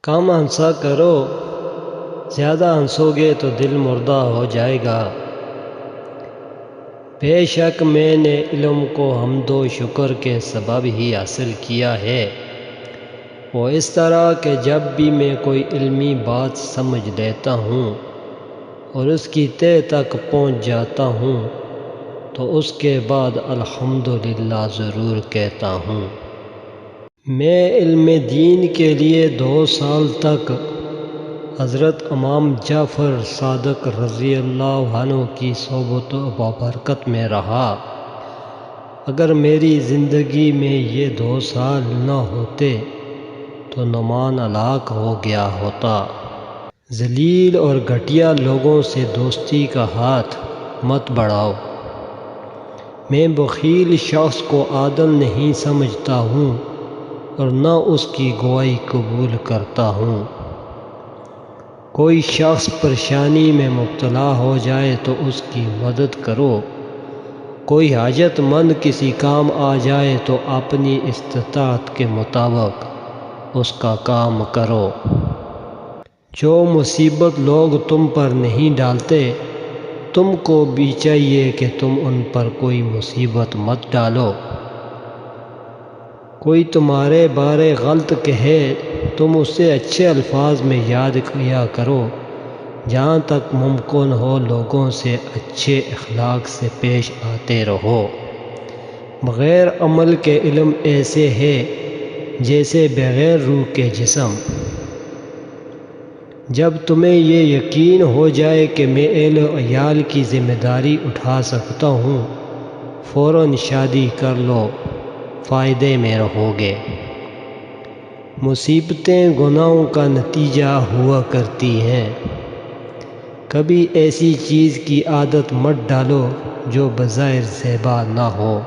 کم ہنسا کرو، زیادہ ہنسو گے تو دل مردہ ہو جائے گا۔ بے شک میں نے علم کو حمد و شکر کے سبب ہی حاصل کیا ہے، وہ اس طرح کہ جب بھی میں کوئی علمی بات سمجھ لیتا ہوں اور اس کی تہ تک پہنچ جاتا ہوں تو اس کے بعد الحمدللہ ضرور کہتا ہوں۔ میں علم دین کے لیے 2 سال تک حضرت امام جعفر صادق رضی اللہ عنہ کی صحبت و برکت میں رہا۔ اگر میری زندگی میں یہ 2 سال نہ ہوتے تو نعمان ہلاک ہو گیا ہوتا۔ ذلیل اور گھٹیا لوگوں سے دوستی کا ہاتھ مت بڑھاؤ۔ میں بخیل شخص کو عادل نہیں سمجھتا ہوں اور نہ اس کی گواہی قبول کرتا ہوں۔ کوئی شخص پریشانی میں مبتلا ہو جائے تو اس کی مدد کرو۔ کوئی حاجت مند کسی کام آ جائے تو اپنی استطاعت کے مطابق اس کا کام کرو۔ جو مصیبت لوگ تم پر نہیں ڈالتے، تم کو بھی چاہیے کہ تم ان پر کوئی مصیبت مت ڈالو۔ کوئی تمہارے بارے غلط کہے، تم اسے اچھے الفاظ میں یاد کیا کرو۔ جہاں تک ممکن ہو لوگوں سے اچھے اخلاق سے پیش آتے رہو۔ بغیر عمل کے علم ایسے ہے جیسے بغیر روح کے جسم۔ جب تمہیں یہ یقین ہو جائے کہ میں اہل و عیال کی ذمہ داری اٹھا سکتا ہوں، فوراً شادی کر لو، فائدے میں رہو گے۔ مصیبتیں گناہوں کا نتیجہ ہوا کرتی ہیں۔ کبھی ایسی چیز کی عادت مت ڈالو جو بظاہر زیبا نہ ہو۔